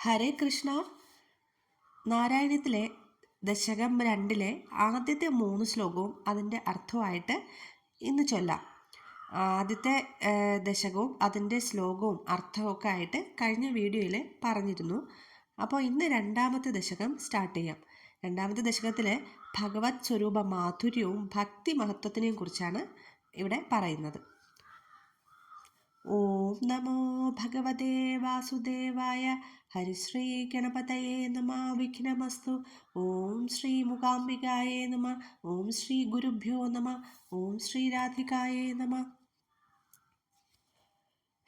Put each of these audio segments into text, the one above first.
ഹരേ കൃഷ്ണ. നാരായണത്തിലെ ദശകം 2 ആദ്യത്തെ 3 ശ്ലോകവും അതിൻ്റെ അർത്ഥവുമായിട്ട് ഇന്ന് ചൊല്ലാം. ആദ്യത്തെ ദശകവും അതിൻ്റെ ശ്ലോകവും അർത്ഥമൊക്കെ ആയിട്ട് കഴിഞ്ഞ വീഡിയോയിൽ പറഞ്ഞിരുന്നു. അപ്പോൾ ഇന്ന് രണ്ടാമത്തെ ദശകം സ്റ്റാർട്ട് ചെയ്യാം. രണ്ടാമത്തെ ദശകത്തിൽ ഭഗവത് സ്വരൂപ മാധുര്യവും ഭക്തി മഹത്വത്തിനെയും കുറിച്ചാണ് ഇവിടെ പറയുന്നത്. ഓം നമോ ഭഗവതേ വാസുദേവായ. ഹരിശ്രീ ഗണപതയേ നമ. വിഘ്നമസ്തു. ഓം ശ്രീ മൂകാംബികായേ നമ. ഓം ശ്രീ ഗുരുഭ്യോ നമ. ഓം ശ്രീ രാധികായേ നമ.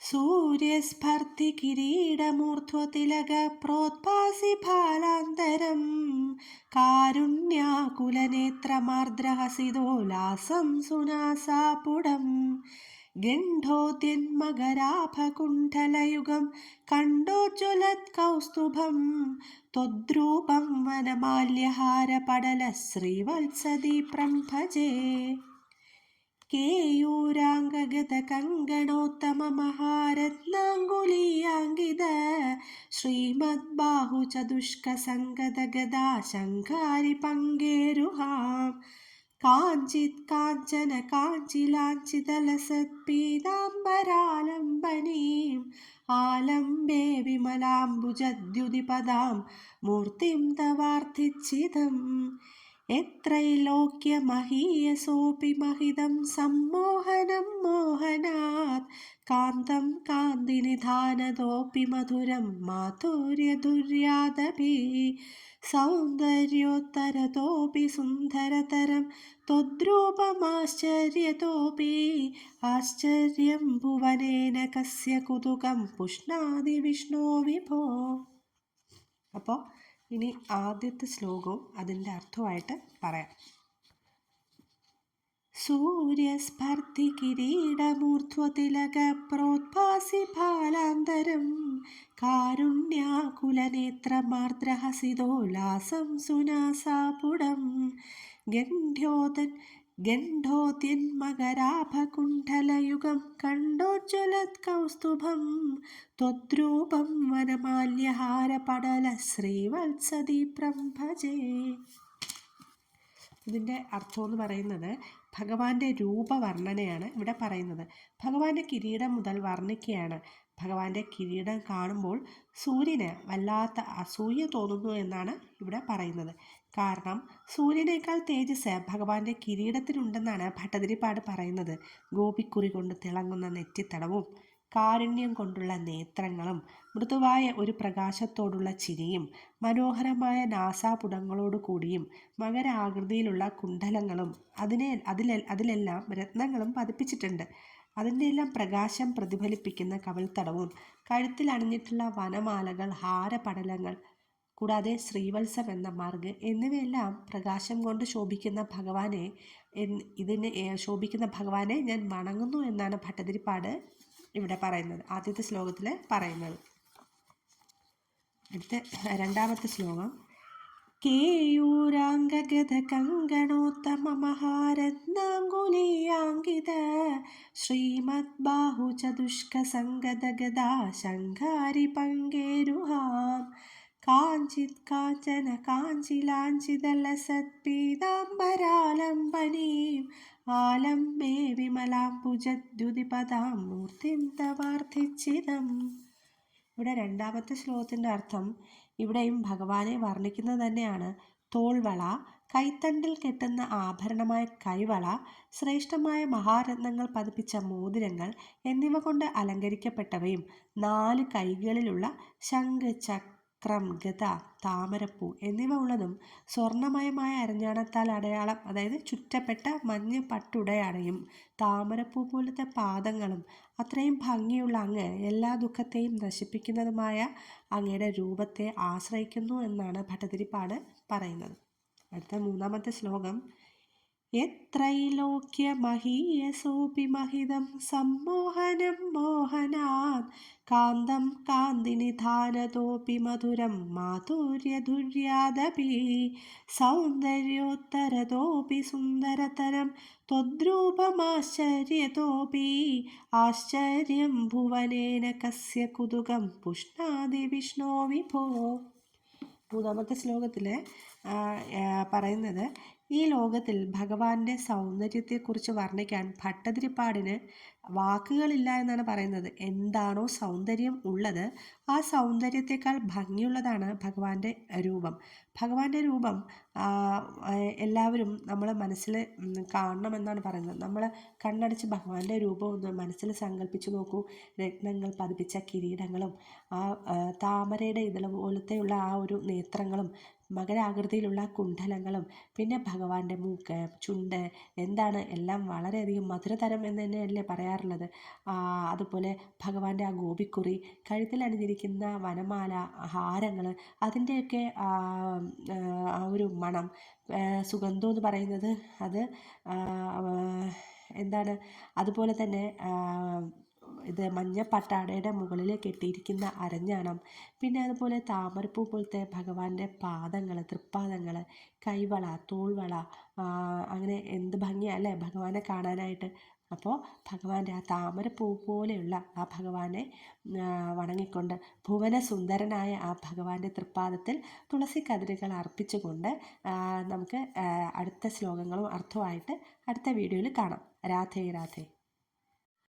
സൂര്യസ്പർദ്ധി കിരീടമൂർധ്വതിലക പ്രോത്പാസി ഫാലാന്തരം കാരുണ്യാകുലനേത്രമാർദ്രഹസിതോല്ലാസം സുനാസാപുടം ഗണ്ഡോദ്യന്മകരാഭകുണ്ഠലയുഗം കണ്ടോജ്വലത് കൗസ്തുഭം ത്വദ്രൂപം വനമാല്യഹാരപടല ശ്രീവത്സദീപ്രം ഭജേ. കേയൂരാംഗഗതകങ്കണോത്തമമഹാരത്നാങ്കുലീയാങ്കിത ശ്രീമദ്ബാഹുചതുഷ്കസംഗതഗദാ ശങ്കാരി പങ്കേരുഹാം കാഞ്ചിത് കാഞ്ചന കാഞ്ചിലാഞ്ചിതലസത്പീതാംബരാലംബനീം ആലംബേ വിമലാംബുജദ്യുതിപദാം മൂർത്തിം തവാർത്ഥിച്ചിതം എത്രൈലോക്യമഹീയസോऽपि महिदं सम्मोहनं मोहनात् कान्तं कान्तिनिधानतोऽपि मधुरं माधुर्यदुर्यादपि सौन्दर्योत्तरतोऽपि सुन्दरतरं त्वद्रूपमाश्चर्यतोऽपि आश्चर्यं भुवनेन कस्य कुतुकं पुष्णादि विष्णो विभो. അപ്പോൾ ഇനി ആദ്യത്തെ ശ്ലോകവും അതിൻ്റെ അർത്ഥമായിട്ട് പറയാം. സൂര്യസ്പർദ്ധി കിരീടമൂർധ്വതിലക പ്രോത്പാസി ഫാലാന്തരം കാരുണ്യാകുലനേത്രമാർദ്രഹസിതോല്ലാസം സുനാസാപുടം ഗണ്ഡോദ്യന്മകരാഭകുണ്ഠലയുഗം കണ്ടോജ്വലത് കൗസ്തുഭം ത്വദ്രൂപം വനമാല്യഹാരപടല ശ്രീവത്സദീപ്രം ഭജേ. ഇതിൻ്റെ അർത്ഥം എന്ന് പറയുന്നത് ഭഗവാന്റെ രൂപവർണ്ണനയാണ് ഇവിടെ പറയുന്നത്. ഭഗവാന്റെ കിരീടം മുതൽ വർണ്ണിക്കുകയാണ്. ഭഗവാന്റെ കിരീടം കാണുമ്പോൾ സൂര്യന് വല്ലാത്ത അസൂയ തോന്നുന്നു എന്നാണ് ഇവിടെ പറയുന്നത്. കാരണം സൂര്യനേക്കാൾ തേജസ് ഭഗവാന്റെ കിരീടത്തിനുണ്ടെന്നാണ് ഭട്ടതിരിപ്പാട് പറയുന്നത്. ഗോപിക്കുറി കൊണ്ട് തിളങ്ങുന്ന നെറ്റിത്തടവും കാരുണ്യം കൊണ്ടുള്ള നേത്രങ്ങളും മൃദുവായ ഒരു പ്രകാശത്തോടുള്ള ചിരിയും മനോഹരമായ നാസാപുടങ്ങളോടു കൂടിയും മകരാകൃതിയിലുള്ള കുണ്ഡലങ്ങളും അതിലെല്ലാം രത്നങ്ങളും പതിപ്പിച്ചിട്ടുണ്ട്. അതിൻ്റെ എല്ലാം പ്രകാശം പ്രതിഫലിപ്പിക്കുന്ന കവിൾത്തടവും കഴുത്തിൽ അണിഞ്ഞിട്ടുള്ള വനമാലകൾ, ഹാരപടലങ്ങൾ, കൂടാതെ ശ്രീവത്സം എന്ന മാർഗ് എന്നിവയെല്ലാം പ്രകാശം കൊണ്ട് ശോഭിക്കുന്ന ഭഗവാനെ ഞാൻ വണങ്ങുന്നു എന്നാണ് ഭട്ടതിരിപ്പാട് ഇവിടെ പറയുന്നത്, ആദ്യത്തെ ശ്ലോകത്തിൽ പറയുന്നത്. അടുത്ത രണ്ടാമത്തെ ശ്ലോകം. കേയൂരാംഗഗതകങ്കണോത്തമമഹാരത്നാങ്കുലീയാങ്കിത ശ്രീമദ്ബാഹുചതുഷ്കസംഗതഗദാ ശങ്കാരി പങ്കേരുഹാം കാഞ്ചിത് കാഞ്ചന കാഞ്ചിലാഞ്ചിതലസത്പീതാംബരാലംബനീം ആലംബേ വിമലാംബുജദ്യുതിപദാം മൂർത്തിം തവാർത്ഥിച്ചിതം. ഇവിടെ രണ്ടാമത്തെ ശ്ലോകത്തിൻ്റെ അർത്ഥം ഇവിടെയും ഭഗവാനെ വർണ്ണിക്കുന്നത് തന്നെയാണ്. തോൾവള, കൈത്തണ്ടിൽ കെട്ടുന്ന ആഭരണമായ കൈവള, ശ്രേഷ്ഠമായ മഹാരത്നങ്ങൾ പതിപ്പിച്ച മോതിരങ്ങൾ എന്നിവ കൊണ്ട് അലങ്കരിക്കപ്പെട്ടവയും 4 കൈകളിലുള്ള ശംഖ്, ചക്രം, ഗദ, താമരപ്പൂ എന്നിവ ഉള്ളതും സ്വർണ്ണമയമായ അരഞ്ഞാണത്താൽ അടയാളം, അതായത് ചുറ്റപ്പെട്ട മഞ്ഞ പട്ടുടയാടയും താമരപ്പൂ പോലത്തെ പാദങ്ങളും അത്രയും ഭംഗിയുള്ള അങ്ങ് എല്ലാ ദുഃഖത്തെയും നശിപ്പിക്കുന്നതുമായ അങ്ങയുടെ രൂപത്തെ ആശ്രയിക്കുന്നു എന്നാണ് ഭട്ടതിരിപ്പാട് പറയുന്നത്. അടുത്ത മൂന്നാമത്തെ ശ്ലോകം. യത്രൈലോക്യമഹീയസോऽപി महिदं सम्मोहनं मोहनात् कान्तं कान्तिनिधानतोऽपि मधुरं माधुर्यधुर्यादपि सौन्दर्योत्तरतोऽपि सुन्दरतरं त्वद्रूपमाश्चर्यतोऽपि आश्चर्यं भुवनेन कस्य कुतुकं पुष्णादि विष्णो विभो. മൂന്നാമത്തെ ശ്ലോകത്തിൽ പറയുന്നത്, ഈ ലോകത്തിൽ ഭഗവാന്റെ സൗന്ദര്യത്തെക്കുറിച്ച് വർണ്ണിക്കാൻ ഭട്ടതിരിപ്പാടിന് വാക്കുകളില്ല എന്നാണ് പറയുന്നത്. എന്താണോ സൗന്ദര്യം ഉള്ളത്, ആ സൗന്ദര്യത്തെക്കാൾ ഭംഗിയുള്ളതാണ് ഭഗവാന്റെ രൂപം. ഭഗവാന്റെ രൂപം എല്ലാവരും നമ്മളെ മനസ്സിൽ കാണണമെന്നാണ് പറയുന്നത്. നമ്മൾ കണ്ണടച്ച് ഭഗവാന്റെ രൂപം ഒന്ന് മനസ്സിൽ സങ്കല്പിച്ച് നോക്കൂ. രത്നങ്ങൾ പതിപ്പിച്ച കിരീടങ്ങളും ആ താമരയുടെ ഇതള പോലത്തെയുള്ള ആ ഒരു നേത്രങ്ങളും മകരാകൃതിയിലുള്ള കുണ്ഡലങ്ങളും പിന്നെ ഭഗവാന്റെ മൂക്ക്, ചുണ്ട്, എന്താണ് എല്ലാം വളരെയധികം മധുരതരം എന്ന് തന്നെയല്ലേ പറയാറുള്ളത്. അതുപോലെ ഭഗവാന്റെ ആ ഗോപിക്കുറി, കഴുത്തിൽ അണിഞ്ഞിരിക്കുന്ന വനമാല, ഹാരങ്ങൾ, അതിൻ്റെയൊക്കെ ആ ഒരു മണം, സുഗന്ധം എന്ന് പറയുന്നത് അത് എന്താണ്, അതുപോലെ തന്നെ ഇത് മഞ്ഞപ്പട്ടാടയുടെ മുകളിൽ കെട്ടിയിരിക്കുന്ന അരഞ്ഞാണം, പിന്നെ അതുപോലെ താമരപ്പൂ പോലത്തെ ഭഗവാന്റെ പാദങ്ങൾ, തൃപ്പാദങ്ങൾ, കൈവള, തോൾവള, അങ്ങനെ എന്ത് ഭംഗിയല്ലേ ഭഗവാനെ കാണാനായിട്ട്. അപ്പോൾ ഭഗവാന്റെ ആ താമരപ്പൂ പോലെയുള്ള ആ ഭഗവാനെ വണങ്ങിക്കൊണ്ട് ഭുവനസുന്ദരനായ ആ ഭഗവാന്റെ തൃപ്പാദത്തിൽ തുളസി കതിരുകൾ അർപ്പിച്ചുകൊണ്ട് നമുക്ക് അടുത്ത ശ്ലോകങ്ങളും അർത്ഥമായിട്ട് അടുത്ത വീഡിയോയിൽ കാണാം. രാധേ രാധേ.